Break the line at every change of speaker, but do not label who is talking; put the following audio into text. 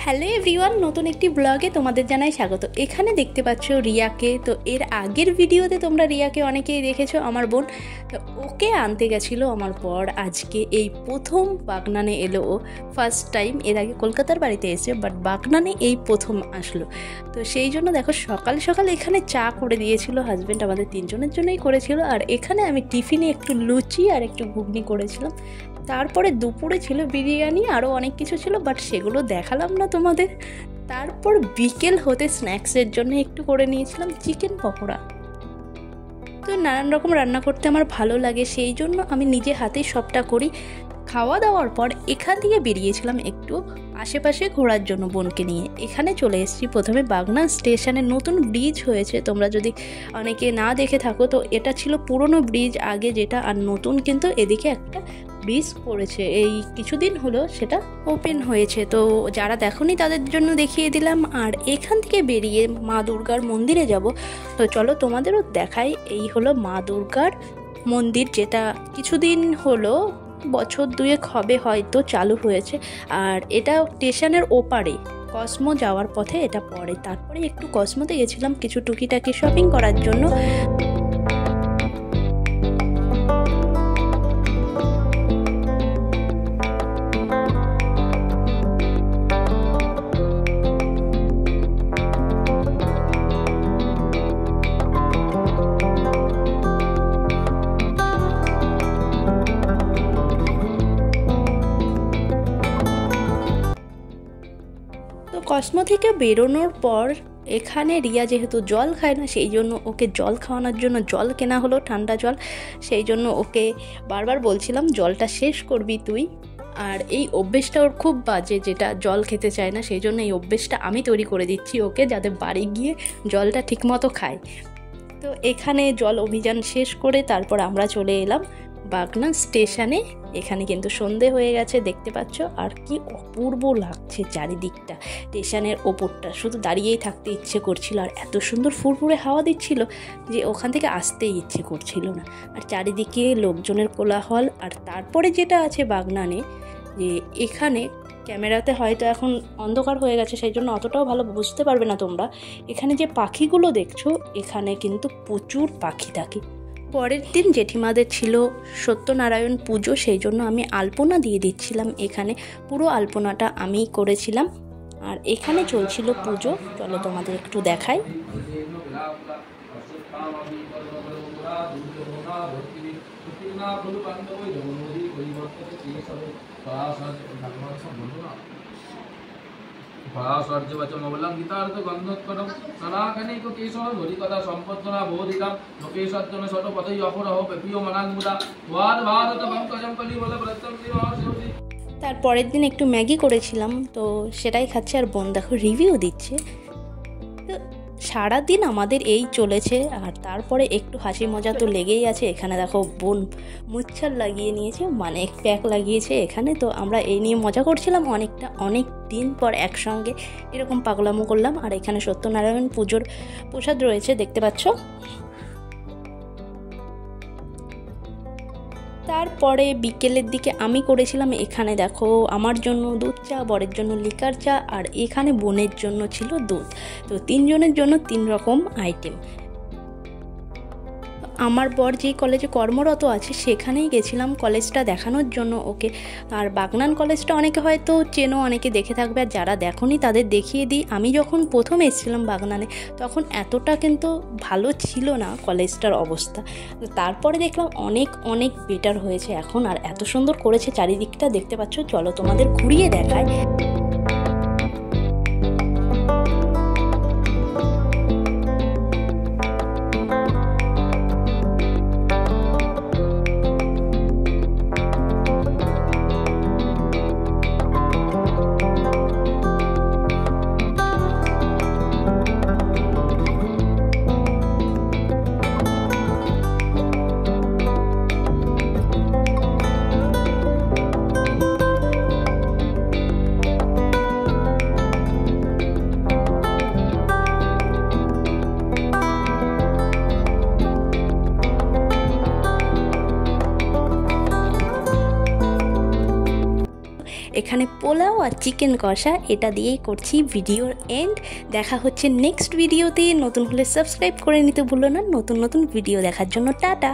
Hello everyone, নতুন একটি ব্লগে তোমাদের জানাই স্বাগত। এখানে দেখতে পাচ্ছ রিয়াকে। তো এর আগের ভিডিওতে তোমরা রিয়াকে অনেকেই দেখেছো, আমার বোন। তো ওকে আনতে গেছিলো আমার বর। আজকে এই প্রথম বাগনানে এলো ও, ফার্স্ট টাইম। এর আগে কলকাতার বাড়িতে এসে, বাট বাগনানে এই প্রথম আসলো। তো সেই জন্য দেখো সকাল সকাল এখানে চা করে দিয়েছিল হাজব্যান্ড, আমাদের তিনজনের জন্যই করেছিল। আর এখানে আমি টিফিনে একটু লুচি আর একটু ঘুগনি করেছিলাম। তারপরে দুপুরে ছিল বিরিয়ানি, আরও অনেক কিছু ছিল, বাট সেগুলো দেখালাম না তোমাদের। তারপর বিকেল হতে স্ন্যাক্সের জন্য একটু করে নিয়েছিলাম চিকেন পকোড়া। তো নানান রকম রান্না করতে আমার ভালো লাগে, সেই জন্য আমি নিজে হাতেই সবটা করি। খাওয়া দাওয়ার পর এখান থেকে বেরিয়েছিলাম একটু আশেপাশে ঘোরার জন্য বোনকে নিয়ে। এখানে চলে এসেছি প্রথমে বাগনা স্টেশনে। নতুন ব্রিজ হয়েছে, তোমরা যদি অনেকে না দেখে থাকো তো এটা ছিল পুরনো ব্রিজ আগে যেটা, আর নতুন কিন্তু এদিকে একটা ব্রিজ করেছে, এই কিছুদিন হলো সেটা ওপেন হয়েছে। তো যারা দেখোনি তাদের জন্য দেখিয়ে দিলাম। আর এখান থেকে বেরিয়ে মা দুর্গার মন্দিরে যাব। তো চলো তোমাদেরও দেখাই। এই হলো মা দুর্গার মন্দির, যেটা কিছুদিন হলো, বছর দুয়েক হবে হয়তো চালু হয়েছে। আর এটা স্টেশনের ওপারে কসমো যাওয়ার পথে এটা পড়ে। তারপরে একটু কসমোতে গেছিলাম কিছু টুকিটাকি শপিং করার জন্য। কসমো থেকে বেরোনোর পর এখানে রিয়া যেহেতু জল খায় না, সেই জন্য ওকে জল খাওয়ানোর জন্য জল কেনা হলো, ঠান্ডা জল। সেই জন্য ওকে বারবার বলছিলাম জলটা শেষ করবি তুই। আর এই অভ্যেসটা ওর খুব বাজে, যেটা জল খেতে চায় না। সেই জন্য এই অভ্যেসটা আমি তৈরি করে দিচ্ছি ওকে, যাতে বাড়ি গিয়ে জলটা ঠিকমতো খায়। তো এখানে জল অভিযান শেষ করে তারপর আমরা চলে এলাম বাগনা স্টেশনে। এখানে কিন্তু সন্ধে হয়ে গেছে, দেখতে পাচ্ছ। আর কি অপূর্ব লাগছে চারিদিকটা, স্টেশনের ওপরটা শুধু দাঁড়িয়েই থাকতে ইচ্ছে করছিল। আর এত সুন্দর ফুরফুরে হাওয়া দিচ্ছিল যে ওখান থেকে আসতেই ইচ্ছে করছিল না। আর চারিদিকে লোকজনের কোলাহল। আর তারপরে যেটা আছে বাগনানে, যে এখানে ক্যামেরাতে হয়তো এখন অন্ধকার হয়ে গেছে, সেই জন্য অতটাও ভালো বুঝতে পারবে না তোমরা। এখানে যে পাখিগুলো দেখছো, এখানে কিন্তু প্রচুর পাখি থাকে। পরের দিন জেঠিমাদের ছিল সত্যনারায়ণ পুজো, সেই জন্য আমি আলপনা দিয়ে দিচ্ছিলাম। এখানে পুরো আলপনাটা আমিই করেছিলাম। আর এখানে চলছিল পুজো, চলো তোমাদের একটু দেখাই।
পরাশর্যবচমবলং গীতার্থ গন্ধোৎকটং সনাতনীক কেশব হরিকথা সম্পদ্মনা বোধিকাম লোকেশার্জুন শতপথৈ অপরহ প্রিয় মনাঙ্গুদা ওয়াদ ভারত পঙ্কজং কলিবল প্রত্যং দিবাসি।
তারপরের দিন একটু ম্যাগি করেছিলাম, তো সেটাই খাচ্ছে। আর বোন দেখো রিভিউ দিচ্ছে। তো সারাদিন আমাদের এই চলেছে। আর তারপরে একটু হাসি মজা তো লেগেই আছে। এখানে দেখো বোন মুচ্ছার লাগিয়ে নিয়েছে, মানে প্যাক লাগিয়েছে এখানে। তো আমরা এই নিয়ে মজা করছিলাম অনেক দিন পর একসঙ্গে এরকম পাগলামো করলাম। আর এখানে সত্যনারায়ণ পুজোর প্রসাদ রয়েছে, দেখতে পাচ্ছ। তারপরে বিকেলের দিকে আমি করেছিলাম এখানে দেখো আমার জন্য দুধ চা, বরের জন্য লিকার চা, আর এখানে বোনের জন্য ছিল দুধ। তো তিনজনের জন্য 3 রকম আইটেম। আমার বর যেই কলেজে কর্মরত আছে সেখানেই গেছিলাম কলেজটা দেখানোর জন্য ওকে। আর বাগনান কলেজটা অনেকে হয়তো চেনো, অনেকে দেখে থাকবে। আর যারা দেখোনি তাদের দেখিয়ে দিই। আমি যখন প্রথম এসেছিলাম বাগনানে, তখন এতটা কিন্তু ভালো ছিল না কলেজটার অবস্থা। তারপরে দেখলাম অনেক বেটার হয়েছে এখন। আর এত সুন্দর করেছে চারিদিকটা, দেখতে পাচ্ছ। চলো তোমাদের ঘুরিয়ে দেখায়। এখানে পোলাও আর চিকেন কষা, এটা দিয়েই করছি ভিডিওর এন্ড। দেখা হচ্ছে নেক্সট ভিডিওতে। নতুন হলে সাবস্ক্রাইব করে নিতে ভুলো না নতুন নতুন ভিডিও দেখার জন্য। টাটা।